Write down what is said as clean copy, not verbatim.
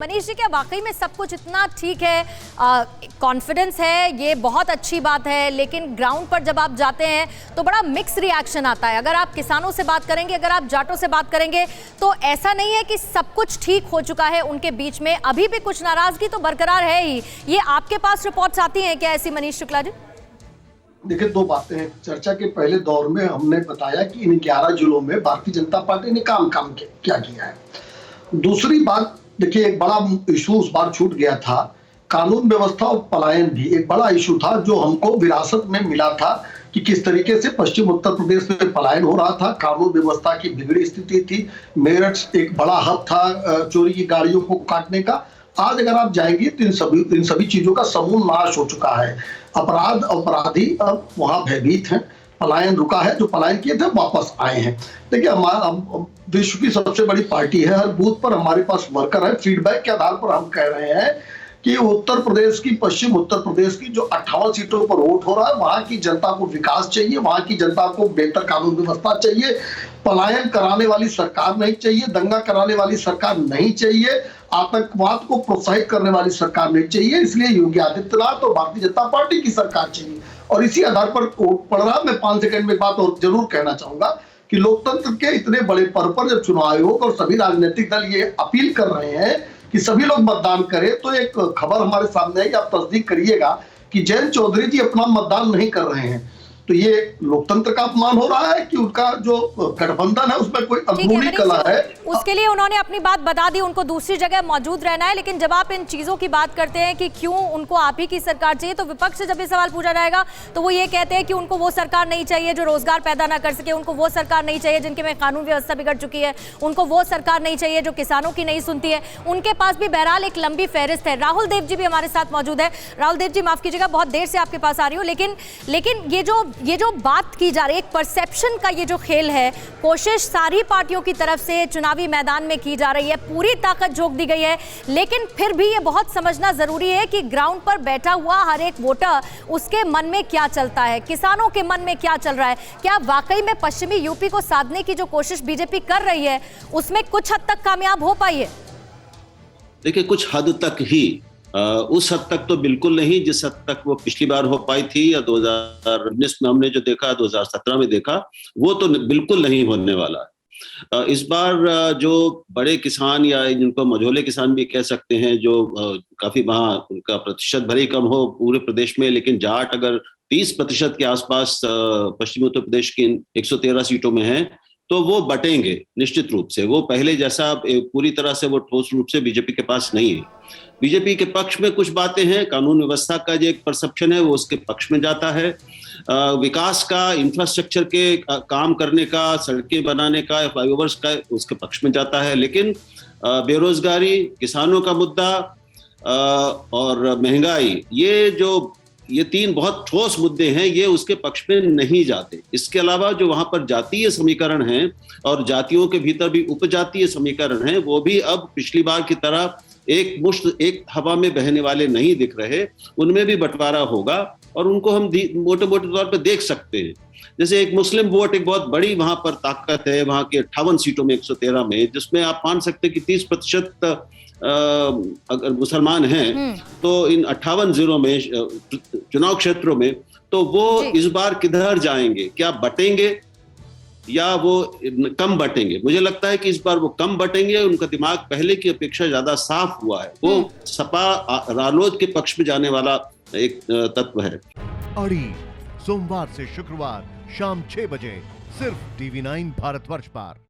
मनीष जी, क्या वाकई में सब कुछ इतना ठीक है? कॉन्फिडेंस है, ये बहुत अच्छी बात है, लेकिन ग्राउंड पर जब आप जाते हैं तो बड़ा मिक्स रिएक्शन आता है। अगर आप किसानों से बात करेंगे, अगर आप जाटों से बात करेंगे, तो ऐसा नहीं है कि सब कुछ ठीक हो चुका है उनके बीच में। अभी भी कुछ नाराजगी तो बरकरार है ही। ये आपके पास रिपोर्ट्स आती हैं क्या ऐसी, मनीष शुक्ला जी? देखिए, दो बातें हैं। चर्चा के पहले दौर में हमने बताया कि इन 11 जिलों में भारतीय जनता पार्टी ने काम क्या किया है। दूसरी बात, देखिए, एक बड़ा इशू उस बार छूट गया था, कानून व्यवस्था और पलायन भी एक बड़ा इशू था जो हमको विरासत में मिला था कि किस तरीके से पश्चिम उत्तर प्रदेश में पलायन हो रहा था। कानून व्यवस्था की बिगड़ी स्थिति थी। मेरठ एक बड़ा हब था चोरी की गाड़ियों को काटने का। आज अगर आप जाएंगे तो इन सभी चीजों का समूल नाश हो चुका है। अपराधी अब वहां भयभीत हैं। पलायन रुका है, जो पलायन किए थे वापस आए हैं। देखिए, हमारा विश्व की सबसे बड़ी पार्टी है, हर बूथ पर हमारे पास वर्कर है। फीडबैक के आधार पर हम कह रहे हैं कि पश्चिम उत्तर प्रदेश की जो 58 सीटों पर वोट हो रहा है, वहां की जनता को विकास चाहिए, वहां की जनता को बेहतर कानून व्यवस्था चाहिए। पलायन कराने वाली सरकार नहीं चाहिए, दंगा कराने वाली सरकार नहीं चाहिए, आतंकवाद को प्रोत्साहित करने वाली सरकार नहीं चाहिए। इसलिए योगी आदित्यनाथ और भारतीय जनता पार्टी की सरकार चाहिए। और इसी आधार पर वोट पड़ रहा। मैं 5 सेकंड में बात और जरूर कहना चाहूंगा कि लोकतंत्र के इतने बड़े पर्व पर जब चुनाव आयोग और सभी राजनीतिक दल ये अपील कर रहे हैं कि सभी लोग मतदान करें, तो एक खबर हमारे सामने है कि आप तस्दीक करिएगा कि जयंत चौधरी जी अपना मतदान नहीं कर रहे हैं। तो ये लोकतंत्र का अपमान हो रहा है कि उनका जो गठबंधन है उसमें कोई अंदरूनी कला है। उसके लिए उन्होंने अपनी बात बता दी, उनको दूसरी जगह मौजूद रहना है। लेकिन जब आप इन चीजों की बात करते हैं कि क्यों उनको आप ही की सरकार चाहिए, तो विपक्ष से जब ये सवाल पूछा जाएगा तो वो ये कहते हैं कि उनको वो सरकार नहीं चाहिए जो रोजगार पैदा ना कर सके, उनको वो सरकार नहीं चाहिए जिनके में कानून व्यवस्था बिगड़ चुकी है, उनको वो सरकार नहीं चाहिए जो किसानों की नहीं सुनती है। उनके पास भी बहरहाल एक लंबी फहरिस्त है। राहुल देव जी भी हमारे साथ मौजूद है। राहुल देव जी, माफ कीजिएगा, बहुत देर से आपके पास आ रही हूँ, लेकिन ये जो बात की जा रही है, एक परसेप्शन का ये जो खेल है, कोशिश सारी पार्टियों की तरफ से चुनावी मैदान में की जा रही है, पूरी ताकत झोंक दी गई है। लेकिन फिर भी ये बहुत समझना जरूरी है कि ग्राउंड पर बैठा हुआ हर एक वोटर, उसके मन में क्या चलता है, किसानों के मन में क्या चल रहा है। क्या वाकई में पश्चिमी यूपी को साधने की जो कोशिश बीजेपी कर रही है उसमें कुछ हद तक कामयाब हो पाई है? देखिए, कुछ हद तक ही, उस हद तक तो बिल्कुल नहीं जिस हद तक वो पिछली बार हो पाई थी, या 2019 में हमने जो देखा, 2017 में देखा, वो तो बिल्कुल नहीं होने वाला है। इस बार जो बड़े किसान, या जिनको मझोले किसान भी कह सकते हैं, जो काफी वहां उनका प्रतिशत भले ही कम हो पूरे प्रदेश में, लेकिन जाट अगर 30% के आसपास पश्चिमी उत्तर प्रदेश की 113 सीटों में है, तो वो बटेंगे निश्चित रूप से। वो पहले जैसा पूरी तरह से वो ठोस रूप से बीजेपी के पास नहीं है। बीजेपी के पक्ष में कुछ बातें हैं, कानून व्यवस्था का जो एक परसेप्शन है वो उसके पक्ष में जाता है, विकास का, इंफ्रास्ट्रक्चर के काम करने का, सड़कें बनाने का, फ्लाईओवर्स का, उसके पक्ष में जाता है। लेकिन बेरोजगारी, किसानों का मुद्दा और महंगाई, ये 3 बहुत ठोस मुद्दे हैं, ये उसके पक्ष में नहीं जाते। इसके अलावा जो वहां पर जातीय समीकरण हैं और जातियों के भीतर भी उपजातीय समीकरण हैं, वो भी अब पिछली बार की तरह एक हवा में बहने वाले नहीं दिख रहे। उनमें भी बंटवारा होगा और उनको हम मोटे मोटे तौर पर देख सकते हैं। जैसे एक मुस्लिम वोट एक बहुत बड़ी वहां पर ताकत है, वहां के 58 सीटों में 113 में, जिसमें आप मान सकते हैं कि 30% अगर मुसलमान हैं, तो इन 58 जिलों में, चुनाव क्षेत्रों में, तो वो इस बार किधर जाएंगे? क्या बटेंगे या वो कम बटेंगे? मुझे लगता है कि इस बार वो कम बटेंगे। उनका दिमाग पहले की अपेक्षा ज्यादा साफ हुआ है। वो सपा रालोद के पक्ष में जाने वाला एक तत्व है। अड़ी सोमवार से शुक्रवार शाम 6 बजे सिर्फ TV9 भारतवर्ष पर।